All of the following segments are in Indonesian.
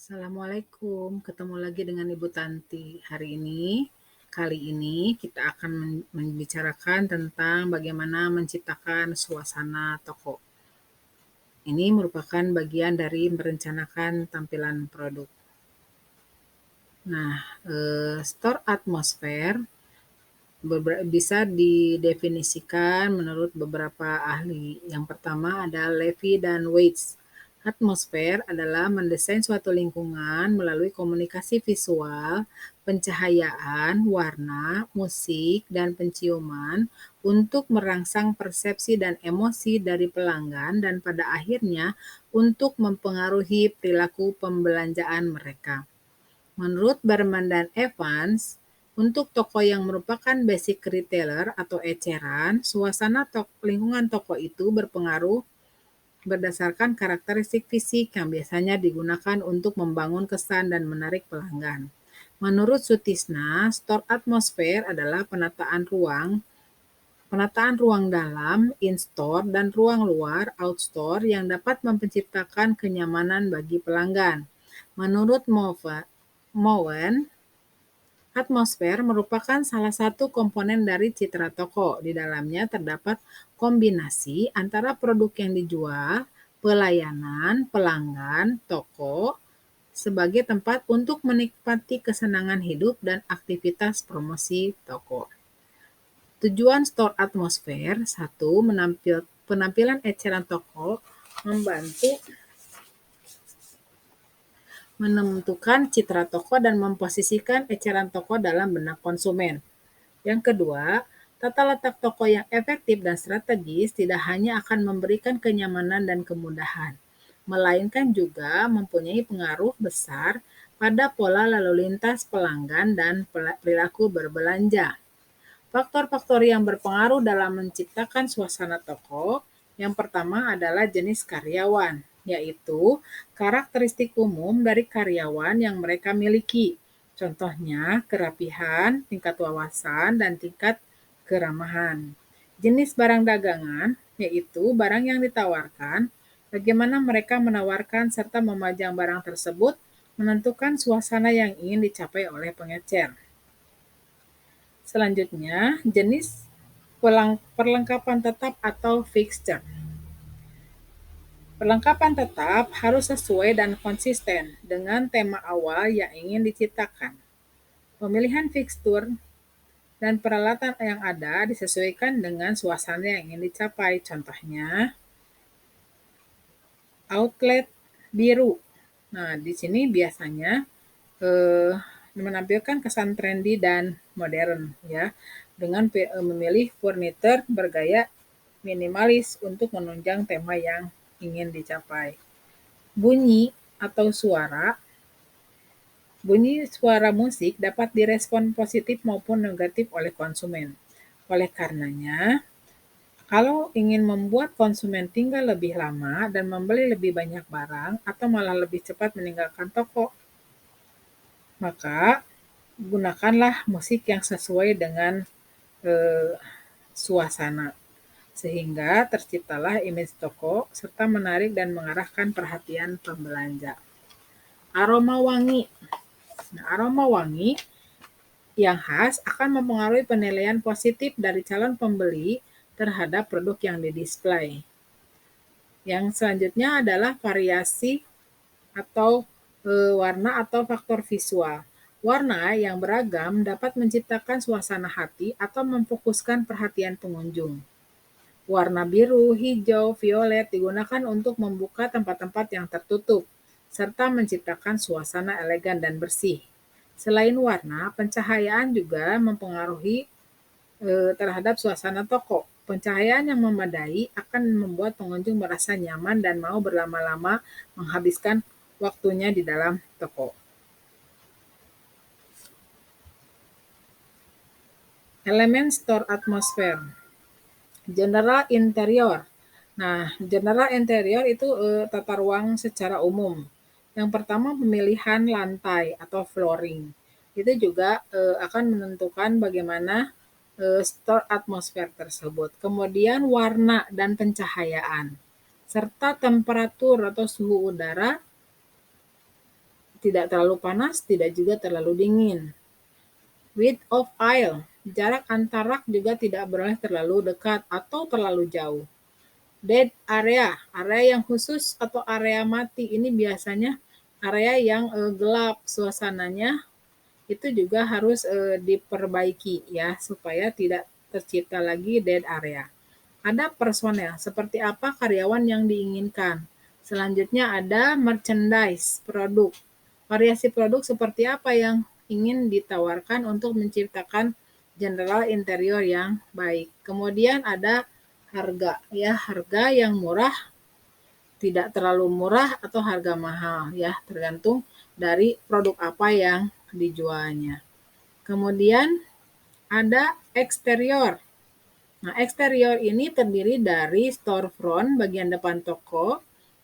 Assalamualaikum, ketemu lagi dengan Ibu Tanti. Kali ini kita akan membicarakan tentang bagaimana menciptakan suasana toko. Ini merupakan bagian dari merencanakan tampilan produk. Nah, store atmosfer bisa didefinisikan menurut beberapa ahli. Yang pertama ada Levy dan Waits. Atmosfer adalah mendesain suatu lingkungan melalui komunikasi visual, pencahayaan, warna, musik, dan penciuman untuk merangsang persepsi dan emosi dari pelanggan dan pada akhirnya untuk mempengaruhi perilaku pembelanjaan mereka. Menurut Berman dan Evans, untuk toko yang merupakan basic retailer atau eceran, suasana lingkungan toko itu berpengaruh berdasarkan karakteristik fisik yang biasanya digunakan untuk membangun kesan dan menarik pelanggan. Menurut Sutisna, store atmosfer adalah penataan ruang dalam, in-store, dan ruang luar, out-store, yang dapat menciptakan kenyamanan bagi pelanggan. Menurut Mowen, atmosfer merupakan salah satu komponen dari citra toko. Di dalamnya terdapat kombinasi antara produk yang dijual, pelayanan, pelanggan, toko, sebagai tempat untuk menikmati kesenangan hidup dan aktivitas promosi toko. Tujuan store atmosfer: 1. Penampilan eceran toko membantu menentukan citra toko dan memposisikan eceran toko dalam benak konsumen. Yang kedua, tata letak toko yang efektif dan strategis tidak hanya akan memberikan kenyamanan dan kemudahan, melainkan juga mempunyai pengaruh besar pada pola lalu lintas pelanggan dan perilaku berbelanja. Faktor-faktor yang berpengaruh dalam menciptakan suasana toko, yang pertama adalah jenis karyawan, yaitu karakteristik umum dari karyawan yang mereka miliki. Contohnya, kerapihan, tingkat wawasan, dan tingkat keramahan. Jenis barang dagangan, yaitu barang yang ditawarkan, bagaimana mereka menawarkan serta memajang barang tersebut, menentukan suasana yang ingin dicapai oleh pengecer. Selanjutnya, jenis perlengkapan tetap atau fixture. Perlengkapan tetap harus sesuai dan konsisten dengan tema awal yang ingin diciptakan. Pemilihan fixture dan peralatan yang ada disesuaikan dengan suasana yang ingin dicapai. Contohnya, outlet biru. Nah, di sini biasanya menampilkan kesan trendy dan modern, ya, dengan memilih furniture bergaya minimalis untuk menunjang tema yang ingin dicapai. Bunyi suara musik dapat direspon positif maupun negatif oleh konsumen. Oleh karenanya, kalau ingin membuat konsumen tinggal lebih lama dan membeli lebih banyak barang atau malah lebih cepat meninggalkan toko, maka gunakanlah musik yang sesuai dengan suasana, sehingga terciptalah image toko serta menarik dan mengarahkan perhatian pembelanja. Aroma wangi. Nah, aroma wangi yang khas akan mempengaruhi penilaian positif dari calon pembeli terhadap produk yang didisplay. Yang selanjutnya adalah variasi atau warna atau faktor visual. Warna yang beragam dapat menciptakan suasana hati atau memfokuskan perhatian pengunjung. Warna biru, hijau, violet digunakan untuk membuka tempat-tempat yang tertutup, serta menciptakan suasana elegan dan bersih. Selain warna, pencahayaan juga mempengaruhi terhadap suasana toko. Pencahayaan yang memadai akan membuat pengunjung merasa nyaman dan mau berlama-lama menghabiskan waktunya di dalam toko. Elemen store atmosfer. General interior. Nah, general interior itu tata ruang secara umum. Yang pertama, pemilihan lantai atau flooring. Itu juga akan menentukan bagaimana store atmosfer tersebut. Kemudian warna dan pencahayaan serta temperatur atau suhu udara tidak terlalu panas, tidak juga terlalu dingin. Width of aisle, jarak antar rak juga tidak boleh terlalu dekat atau terlalu jauh. Dead area, area yang khusus atau area mati, ini biasanya area yang gelap suasananya, itu juga harus diperbaiki ya, supaya tidak tercipta lagi dead area. Ada personel, seperti apa karyawan yang diinginkan. Selanjutnya ada merchandise, produk. Variasi produk seperti apa yang ingin ditawarkan untuk menciptakan general interior yang baik. Kemudian ada harga, ya, harga yang murah, tidak terlalu murah atau harga mahal, ya, tergantung dari produk apa yang dijualnya. Kemudian ada eksterior. Nah, eksterior ini terdiri dari storefront, bagian depan toko,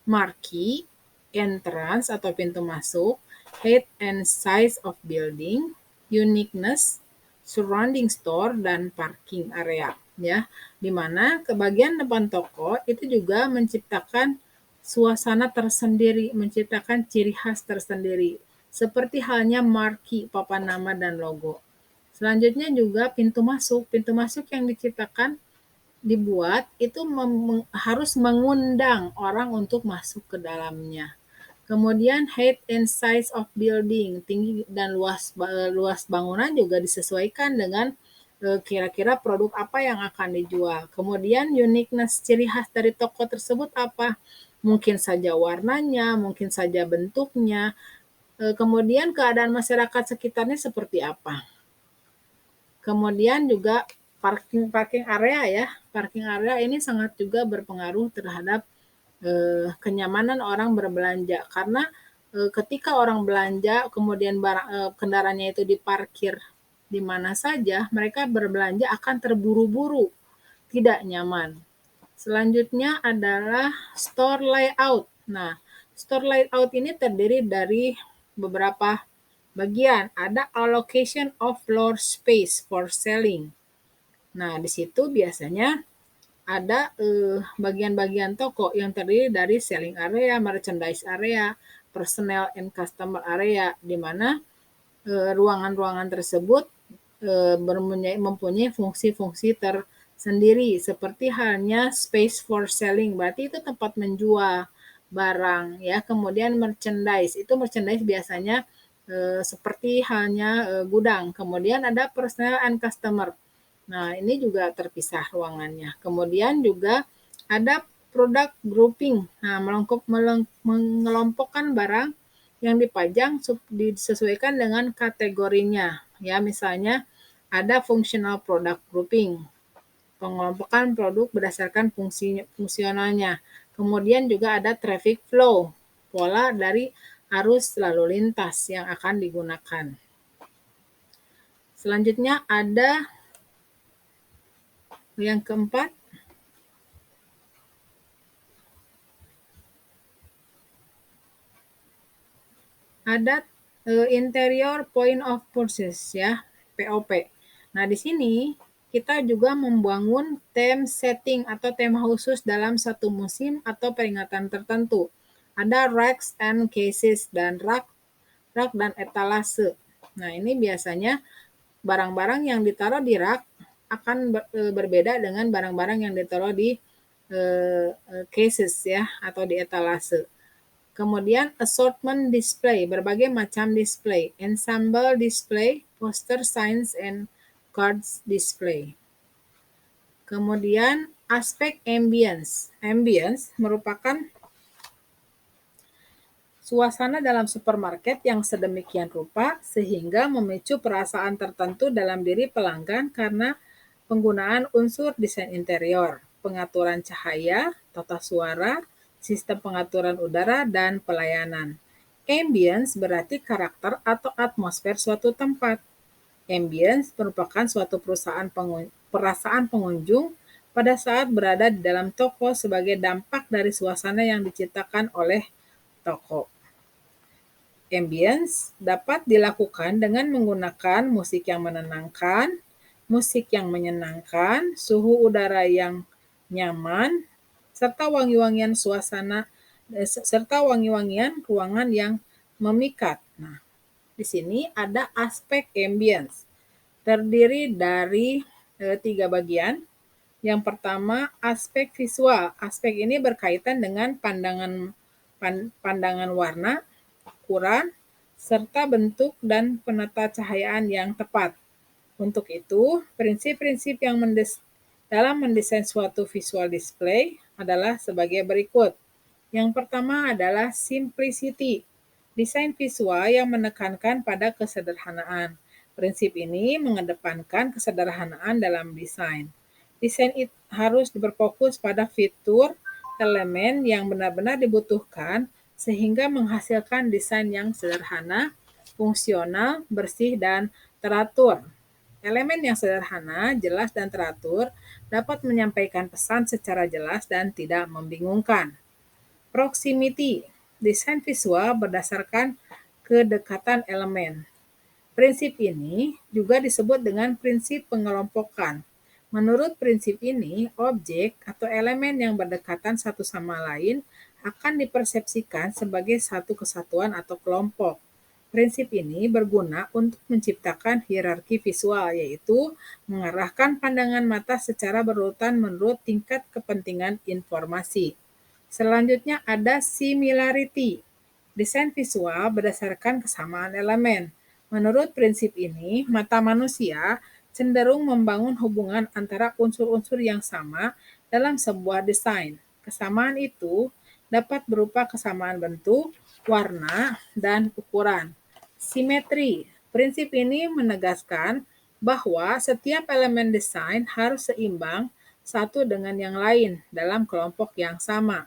marquee, entrance atau pintu masuk, height and size of building, uniqueness, surrounding store, dan parking area. Ya, di mana ke bagian depan toko itu juga menciptakan suasana tersendiri, menciptakan ciri khas tersendiri, seperti halnya marquee, papan nama dan logo. Selanjutnya juga pintu masuk. Pintu masuk yang dibuat itu harus mengundang orang untuk masuk ke dalamnya. Kemudian height and size of building, tinggi dan luas bangunan juga disesuaikan dengan kira-kira produk apa yang akan dijual. Kemudian uniqueness, ciri khas dari toko tersebut apa? Mungkin saja warnanya, mungkin saja bentuknya. Kemudian keadaan masyarakat sekitarnya seperti apa? Kemudian juga parking area ya. Parking area ini sangat juga berpengaruh terhadap kenyamanan orang berbelanja, karena ketika orang belanja kemudian kendaraannya itu diparkir di mana saja, mereka berbelanja akan terburu-buru, tidak nyaman. Selanjutnya adalah store layout. Nah, store layout ini terdiri dari beberapa bagian. Ada allocation of floor space for selling. Nah, di situ biasanya ada bagian-bagian toko yang terdiri dari selling area, merchandise area, personnel and customer area, di mana ruangan-ruangan tersebut mempunyai fungsi-fungsi tersendiri, seperti halnya space for selling, berarti itu tempat menjual barang ya. Kemudian merchandise, itu merchandise biasanya seperti halnya gudang. Kemudian ada personnel and customer. Nah, ini juga terpisah ruangannya. Kemudian juga ada product grouping. Nah, mengelompokkan barang yang dipajang disesuaikan dengan kategorinya. Ya, misalnya ada functional product grouping. Pengelompokan produk berdasarkan fungsionalnya. Kemudian juga ada traffic flow, pola dari arus lalu lintas yang akan digunakan. Selanjutnya ada yang keempat, ada interior point of purchase ya, POP. Nah, di sini kita juga membangun theme setting atau tema khusus dalam satu musim atau peringatan tertentu. Ada racks and cases dan rak dan etalase. Nah, ini biasanya barang-barang yang ditaruh di rak akan berbeda dengan barang-barang yang ditaruh di cases ya, atau di etalase. Kemudian assortment display, berbagai macam display, ensemble display, poster, signs, and cards display. Kemudian aspek ambience. Ambience merupakan suasana dalam supermarket yang sedemikian rupa sehingga memicu perasaan tertentu dalam diri pelanggan karena penggunaan unsur desain interior, pengaturan cahaya, tata suara, sistem pengaturan udara, dan pelayanan. Ambience berarti karakter atau atmosfer suatu tempat. Ambience merupakan suatu perasaan pengunjung pada saat berada di dalam toko sebagai dampak dari suasana yang diciptakan oleh toko. Ambience dapat dilakukan dengan menggunakan musik yang menenangkan, musik yang menyenangkan, suhu udara yang nyaman, serta wangi-wangian ruangan yang memikat. Di sini ada aspek ambience, terdiri dari 3 bagian. Yang pertama, aspek visual. Aspek ini berkaitan dengan pandangan warna, ukuran, serta bentuk dan penata cahayaan yang tepat. Untuk itu, prinsip-prinsip yang dalam mendesain suatu visual display adalah sebagai berikut. Yang pertama adalah simplicity, desain visual yang menekankan pada kesederhanaan. Prinsip ini mengedepankan kesederhanaan dalam desain. Desain harus berfokus pada fitur, elemen yang benar-benar dibutuhkan sehingga menghasilkan desain yang sederhana, fungsional, bersih, dan teratur. Elemen yang sederhana, jelas, dan teratur dapat menyampaikan pesan secara jelas dan tidak membingungkan. Proximity, desain visual berdasarkan kedekatan elemen. Prinsip ini juga disebut dengan prinsip pengelompokan. Menurut prinsip ini, objek atau elemen yang berdekatan satu sama lain akan dipersepsikan sebagai satu kesatuan atau kelompok. Prinsip ini berguna untuk menciptakan hierarki visual, yaitu mengarahkan pandangan mata secara berurutan menurut tingkat kepentingan informasi. Selanjutnya ada similarity, desain visual berdasarkan kesamaan elemen. Menurut prinsip ini, mata manusia cenderung membangun hubungan antara unsur-unsur yang sama dalam sebuah desain. Kesamaan itu dapat berupa kesamaan bentuk, warna, dan ukuran. Simetri, prinsip ini menegaskan bahwa setiap elemen desain harus seimbang satu dengan yang lain dalam kelompok yang sama.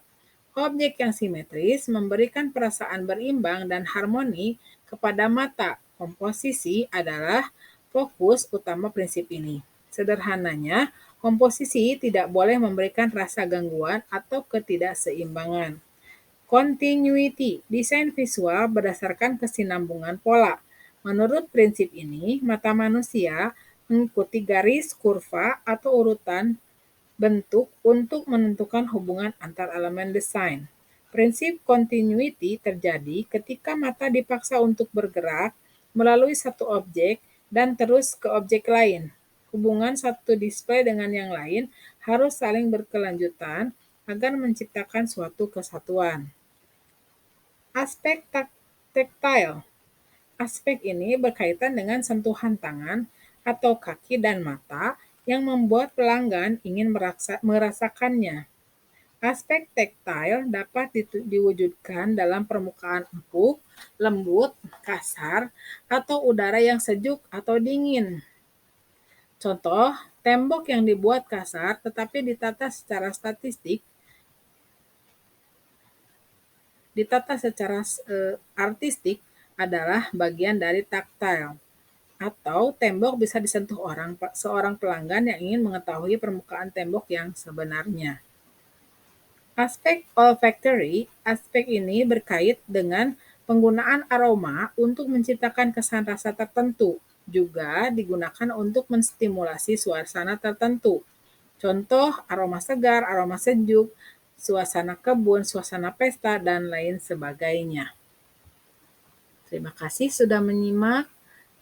Objek yang simetris memberikan perasaan berimbang dan harmoni kepada mata. Komposisi adalah fokus utama prinsip ini. Sederhananya, komposisi tidak boleh memberikan rasa gangguan atau ketidakseimbangan. Continuity, desain visual berdasarkan kesinambungan pola. Menurut prinsip ini, mata manusia mengikuti garis, kurva, atau urutan bentuk untuk menentukan hubungan antar elemen desain. Prinsip continuity terjadi ketika mata dipaksa untuk bergerak melalui satu objek dan terus ke objek lain. Hubungan satu display dengan yang lain harus saling berkelanjutan agar menciptakan suatu kesatuan. Aspek tactile. Aspek ini berkaitan dengan sentuhan tangan atau kaki dan mata yang membuat pelanggan ingin merasakannya. Aspek tactile dapat diwujudkan dalam permukaan empuk, lembut, kasar, atau udara yang sejuk atau dingin. Contoh, tembok yang dibuat kasar tetapi ditata secara artistik adalah bagian dari tactile. Atau tembok bisa disentuh seorang pelanggan yang ingin mengetahui permukaan tembok yang sebenarnya. Aspek olfactory, aspek ini berkait dengan penggunaan aroma untuk menciptakan kesan rasa tertentu, juga digunakan untuk menstimulasi suasana tertentu. Contoh aroma segar, aroma sejuk, suasana kebun, suasana pesta, dan lain sebagainya. Terima kasih sudah menyimak.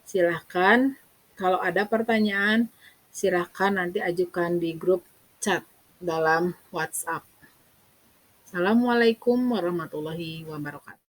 Silahkan kalau ada pertanyaan, silahkan nanti ajukan di grup chat dalam WhatsApp. Assalamualaikum warahmatullahi wabarakatuh.